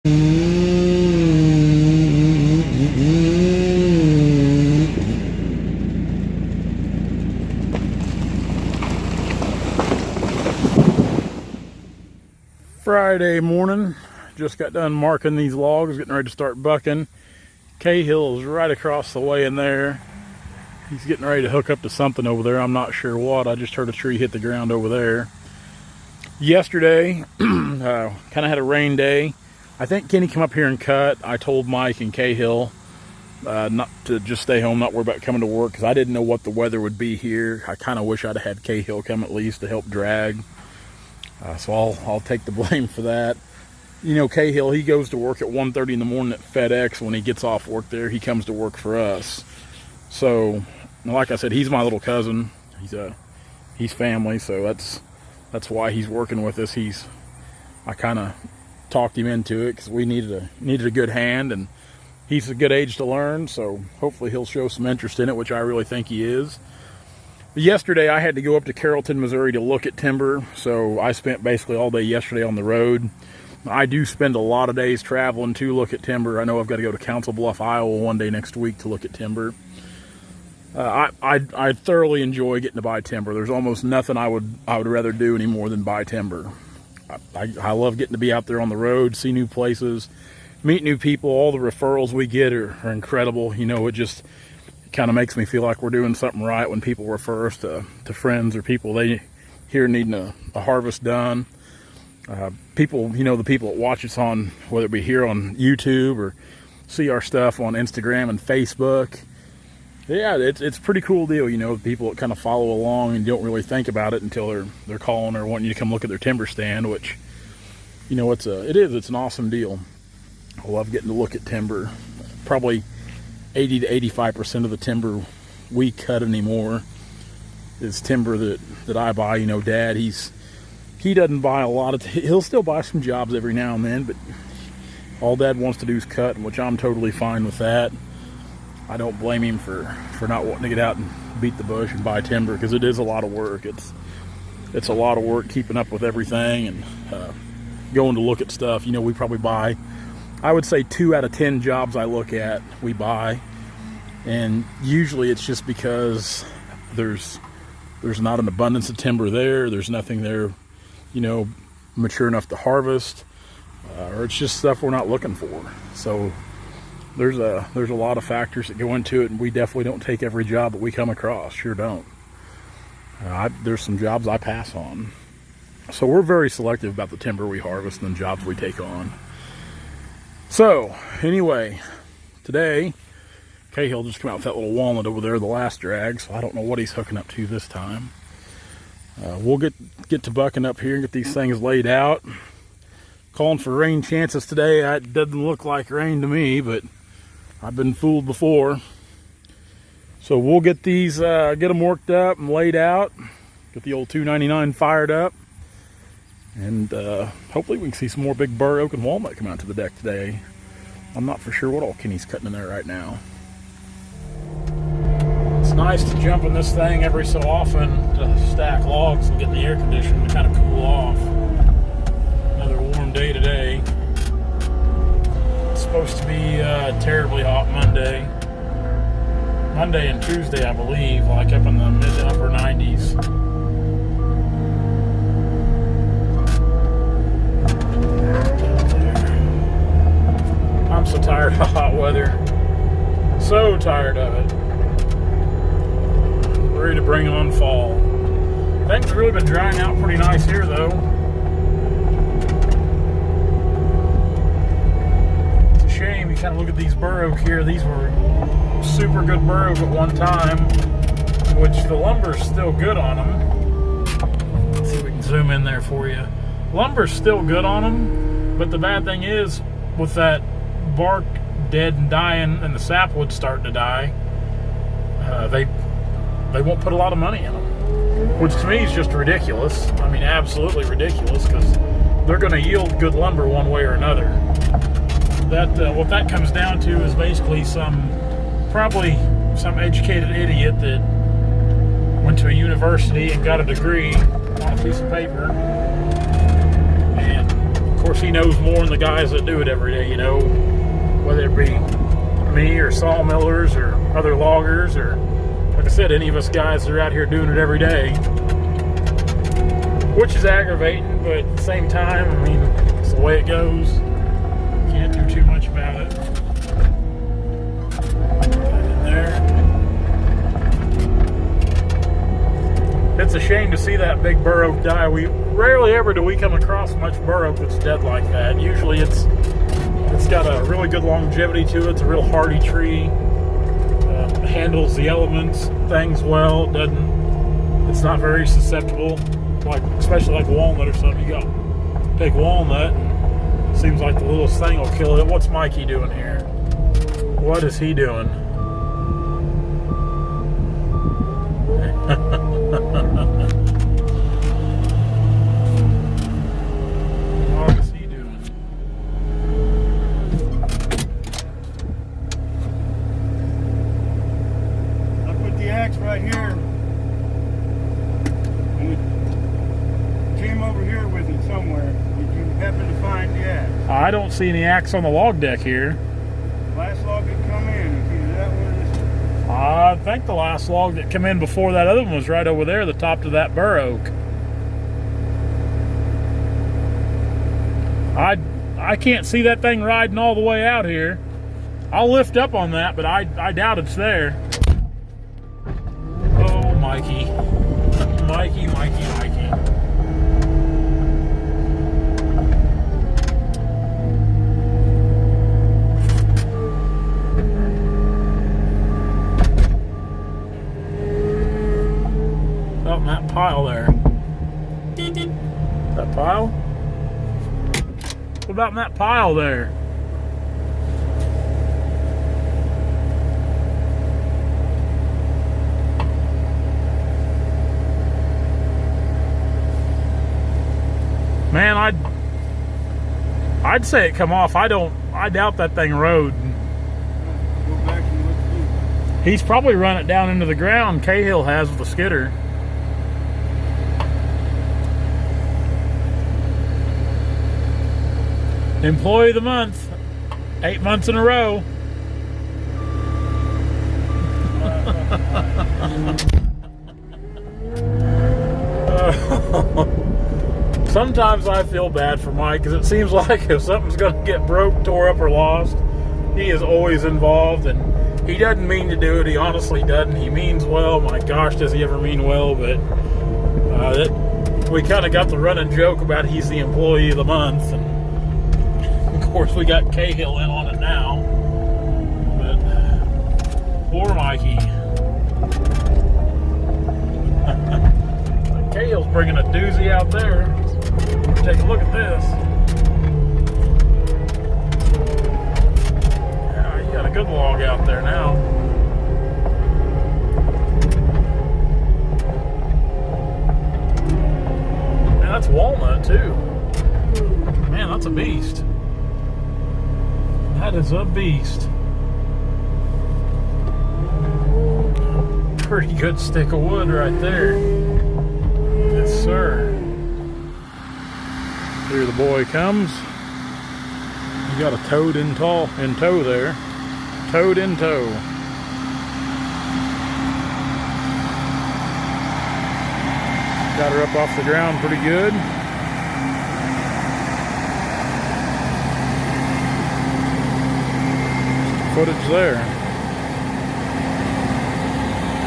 Friday morning, just got done marking these logs, getting ready to start bucking. Cahill is right across the way in there. He's getting ready to hook up to something over there. I'm not sure what. I just heard a tree hit the ground over there. Yesterday, kind of had a rain day. I think Kenny come up here and cut. I told Mike and Cahill not to just stay home, not worry about coming to work, because I didn't know what the weather would be here. I kind of wish I'd had Cahill come at least to help drag. So I'll take the blame for that. You know, Cahill, he goes to work at 1:30 in the morning at FedEx. When he gets off work there, he comes to work for us. So, like I said, he's my little cousin. He's family, so that's why he's working with us. I kind of talked him into it because we needed a good hand, and he's a good age to learn. So hopefully he'll show some interest in it, which I really think he is. Yesterday, I had to go up to Carrollton, Missouri to look at timber, so I spent basically all day yesterday on the road. I do spend a lot of days traveling to look at timber. I know I've got to go to Council Bluff, Iowa one day next week to look at timber. I thoroughly enjoy getting to buy timber. There's almost nothing I would rather do any more than buy timber. I love getting to be out there on the road, see new places, meet new people. All the referrals we get are incredible. You know, it just kind of makes me feel like we're doing something right when people refer us to friends or people they hear needing a harvest done. People, you know, the people that watch us on, whether it be here on YouTube or see our stuff on Instagram and Facebook. Yeah, it's a pretty cool deal, you know, people that kind of follow along and don't really think about it until they're calling or wanting you to come look at their timber stand, which, you know, it's an awesome deal. I love getting to look at timber. Probably 80 to 85% of the timber we cut anymore is timber that I buy. You know, Dad, he doesn't buy a lot he'll still buy some jobs every now and then, but all Dad wants to do is cut, which I'm totally fine with that. I don't blame him for not wanting to get out and beat the bush and buy timber, because it is a lot of work. It's a lot of work keeping up with everything and going to look at stuff. You know, we probably buy, I would say 2 out of 10 jobs I look at, we buy. And usually it's just because there's not an abundance of timber there. There's nothing there, you know, mature enough to harvest, or it's just stuff we're not looking for. So there's a lot of factors that go into it, and we definitely don't take every job that we come across. Sure don't. There's some jobs I pass on. So we're very selective about the timber we harvest and the jobs we take on. So anyway, today Cahill just came out with that little walnut over there, the last drag, so I don't know what he's hooking up to this time. We'll get to bucking up here and get these things laid out. Calling for rain chances today. It doesn't look like rain to me, but I've been fooled before. So we'll get these, get them worked up and laid out. Get the old 299 fired up. And hopefully we can see some more big bur oak and walnut come out to the deck today. I'm not for sure what all Kenny's cutting in there right now. It's nice to jump in this thing every so often to stack logs and get the air conditioning to kind of cool off. Another warm day today. It's supposed to be terribly hot Monday and Tuesday, I believe, like up in the mid to upper 90s. I'm so tired of hot weather. So tired of it. Ready to bring on fall. Things have really been drying out pretty nice here, though. It's a shame. You kind of look at these bur oak here. These were super good bur oak at one time, which the lumber's still good on them. Let's see if we can zoom in there for you. Lumber's still good on them, but the bad thing is, with that bark dead and dying and the sapwood starting to die, they won't put a lot of money in them, which to me is just ridiculous. I mean, absolutely ridiculous, because they're going to yield good lumber one way or another. What that comes down to is basically probably some educated idiot that went to a university and got a degree on a piece of paper, and of course, he knows more than the guys that do it every day, you know, whether it be me or sawmillers or other loggers or, like I said, any of us guys that are out here doing it every day. Which is aggravating, but at the same time, I mean, it's the way it goes. Can't do too much about it. Put that in there. It's a shame to see that big bur oak die. We rarely ever do we come across much bur oak that's dead like that. Usually it's got a really good longevity to it. It's a real hardy tree. Handles the elements, things well. It's not very susceptible. Like, especially like walnut or something. You got take walnut and it seems like the littlest thing will kill it. What's Mikey doing here? What is he doing? What is he doing? I put the axe right here. Came over here with it somewhere. Did you happen to find the axe? I don't see any axe on the log deck here. Last log that come in. Is that what it is? I think the last log that came in before that other one was right over there, the top of that bur oak. I can't see that thing riding all the way out here. I'll lift up on that, but I doubt it's there. Oh, Mikey. Mikey. Oh, that pile there. That pile? What about in that pile there? Man, I'd say it come off. I doubt that thing rode. Go back and look through. He's probably run it down into the ground. Cahill has with the skidder. Employee of the month, 8 months in a row. Sometimes I feel bad for Mike because it seems like if something's going to get broke, tore up, or lost, he is always involved, and he doesn't mean to do it. He honestly doesn't. He means well. My gosh, does he ever mean well? But we kind of got the running joke about he's the employee of the month, and of course we got Cahill in on it now. But poor Mikey. Cahill's bringing a doozy out there. Take a look at this. Yeah, you got a good log out there now. Man, that's walnut too. Man, that's a beast. That is a beast. Pretty good stick of wood right there. Yes, sir. Here the boy comes. You got a toad in tow there. Toad in tow. Got her up off the ground pretty good. Footage there.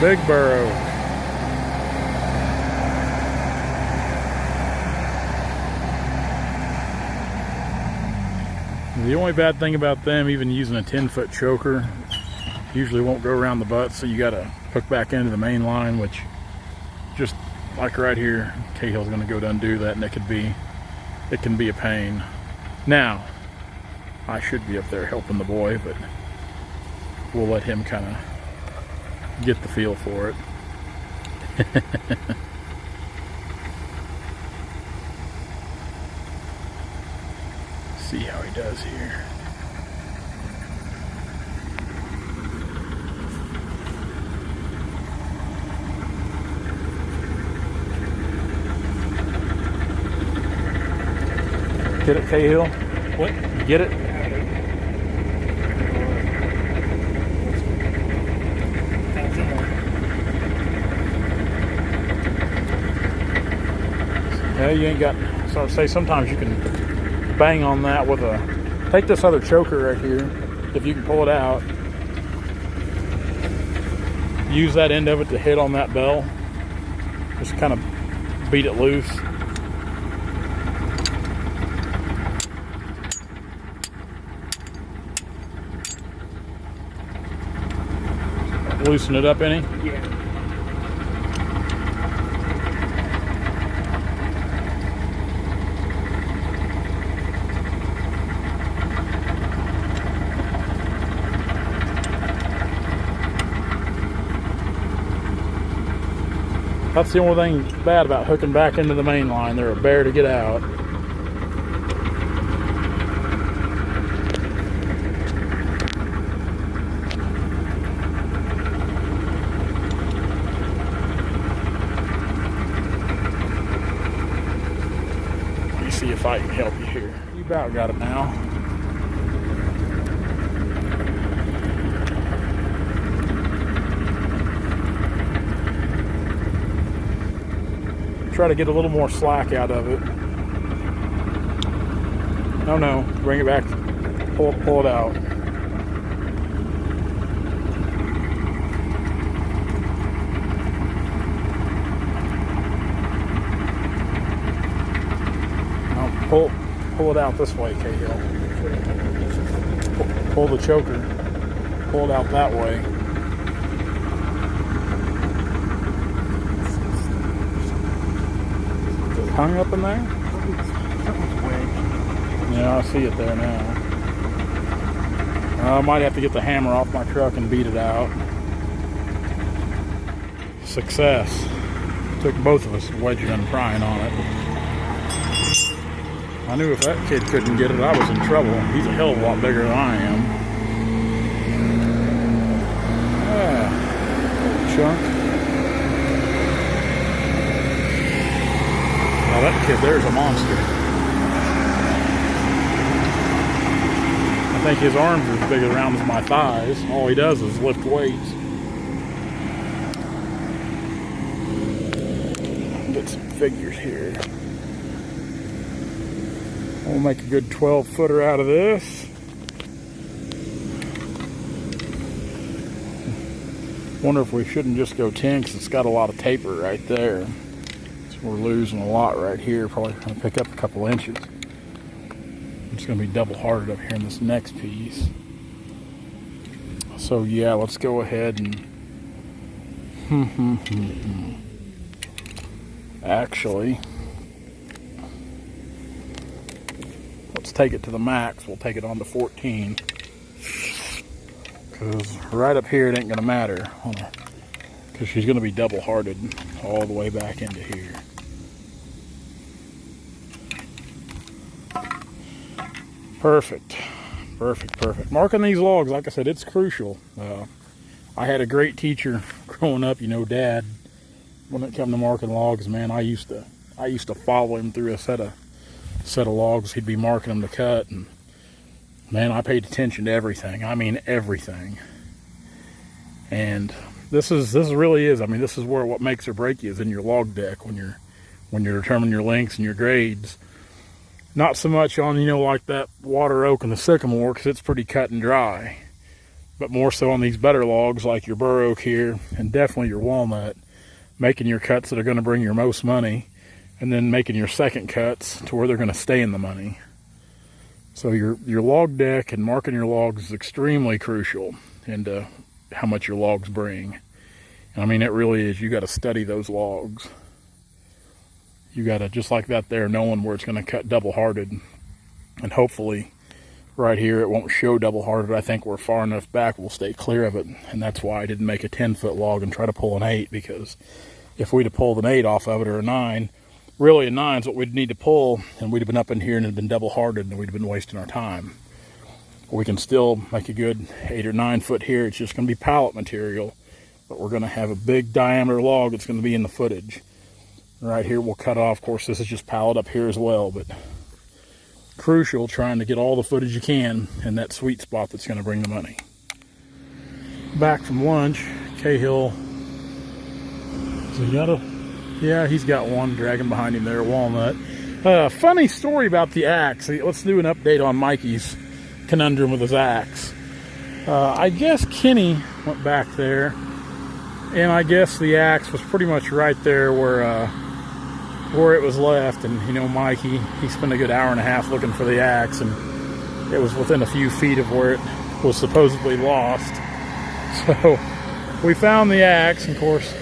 Big bur oak. The only bad thing about them, even using a 10-foot choker, usually won't go around the butt, so you got to hook back into the main line, which just like right here, Cahill's going to go down and do that, and it can be a pain. Now, I should be up there helping the boy, but we'll let him kind of get the feel for it. See how he does here. Get it, Cahill? What? Get it? Yeah, you ain't got, so I'd say sometimes you can bang on that with a, take this other choker right here, if you can pull it out. Use that end of it to hit on that bell. Just kind of beat it loose. Loosen it up any? Yeah. That's the only thing bad about hooking back into the main line. They're a bear to get out. Let me see if I can help you here. You about got it now. Try to get a little more slack out of it. No, bring it back. Pull it out. Now pull it out this way, Cahill. Pull the choker. Pull it out that way. Hung up in there? Something's wedged. Yeah, I see it there now. I might have to get the hammer off my truck and beat it out. Success. Took both of us wedging and prying on it. I knew if that kid couldn't get it, I was in trouble. He's a hell of a lot bigger than I am. Yeah. Chunk. Now that kid there's a monster. I think his arms are as big around as my thighs. All he does is lift weights. Get some figures here. We'll make a good 12-footer out of this. Wonder if we shouldn't just go 10 because it's got a lot of taper right there. We're losing a lot right here. Probably going to pick up a couple inches. It's going to be double hearted up here in this next piece. So yeah, let's go ahead and actually, let's take it to the max. We'll take it on to 14 because right up here it ain't going to matter because she's going to be double hearted all the way back into here. Perfect. Marking these logs, like I said, it's crucial. I had a great teacher growing up, Dad. When it came to marking logs, man, I used to follow him through a set of logs. He'd be marking them to cut, and man, I paid attention to everything. I mean, everything. And this really is. I mean, this is where what makes or break you is in your log deck when you're determining your lengths and your grades. Not so much on, like that water oak and the sycamore, because it's pretty cut and dry. But more so on these better logs like your bur oak here, and definitely your walnut. Making your cuts that are going to bring your most money, and then making your second cuts to where they're going to stay in the money. So your log deck and marking your logs is extremely crucial into how much your logs bring. And I mean, it really is. You got to study those logs. You got to, just like that there, knowing where it's going to cut double-hearted. And hopefully, right here, it won't show double-hearted. I think we're far enough back, we'll stay clear of it. And that's why I didn't make a 10-foot log and try to pull an 8, because if we'd have pulled an 8 off of it, or a 9, really a 9 is what we'd need to pull, and we'd have been up in here and it'd been double-hearted, and we'd have been wasting our time. We can still make a good 8 or 9 foot here. It's just going to be pallet material, but we're going to have a big diameter log that's going to be in the footage. Right here we'll cut off. Of course, this is just pallet up here as well, but crucial trying to get all the footage you can in that sweet spot that's going to bring the money. Back from lunch, Cahill. So he got a, yeah, he's got one dragging behind him there, walnut. Funny story about the axe. Let's do an update on Mikey's conundrum with his axe. I guess Kenny went back there, and I guess the axe was pretty much right there where it was left. And you know, Mikey, he spent a good hour and a half looking for the axe, and it was within a few feet of where it was supposedly lost. So we found the axe, and of course,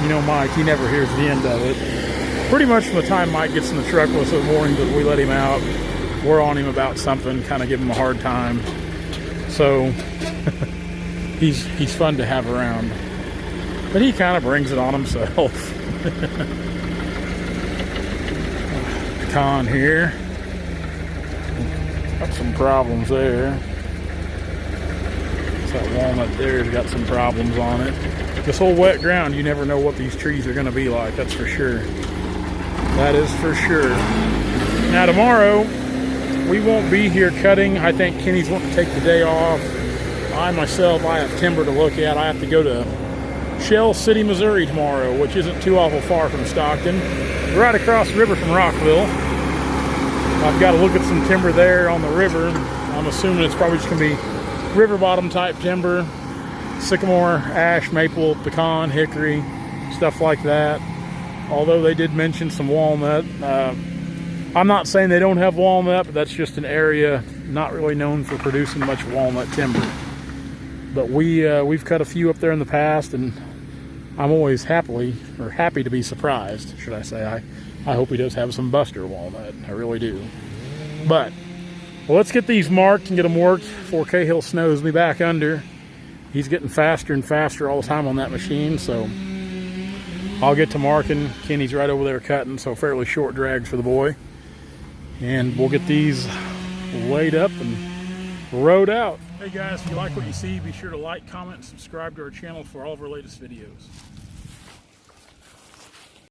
you know, Mike, he never hears the end of it. Pretty much from the time Mike gets in the truck with us in the morning that we let him out, we're on him about something, kind of give him a hard time. So he's fun to have around, but he kind of brings it on himself. Con here, got some problems there. That walnut there's got some problems on it. This whole wet ground, you never know what these trees are going to be like, that's for sure. That is for sure. Now tomorrow, we won't be here cutting. I think Kenny's wanting to take the day off. I have timber to look at. I have to go to Shell City, Missouri tomorrow, which isn't too awful far from Stockton. Right across the river from Rockville. I've got to look at some timber there on the river. I'm assuming it's probably just going to be river bottom type timber, sycamore, ash, maple, pecan, hickory, stuff like that. Although they did mention some walnut. I'm not saying they don't have walnut, but that's just an area not really known for producing much walnut timber. But we've cut a few up there in the past, and I'm always happy to be surprised, should I say. I hope he does have some Buster walnut. I really do. But well, let's get these marked and get them worked before Cahill snows me back under. He's getting faster and faster all the time on that machine, so I'll get to marking. Kenny's right over there cutting, so fairly short drags for the boy. And we'll get these laid up and rode out. Hey guys, if you like what you see, be sure to like, comment, and subscribe to our channel for all of our latest videos.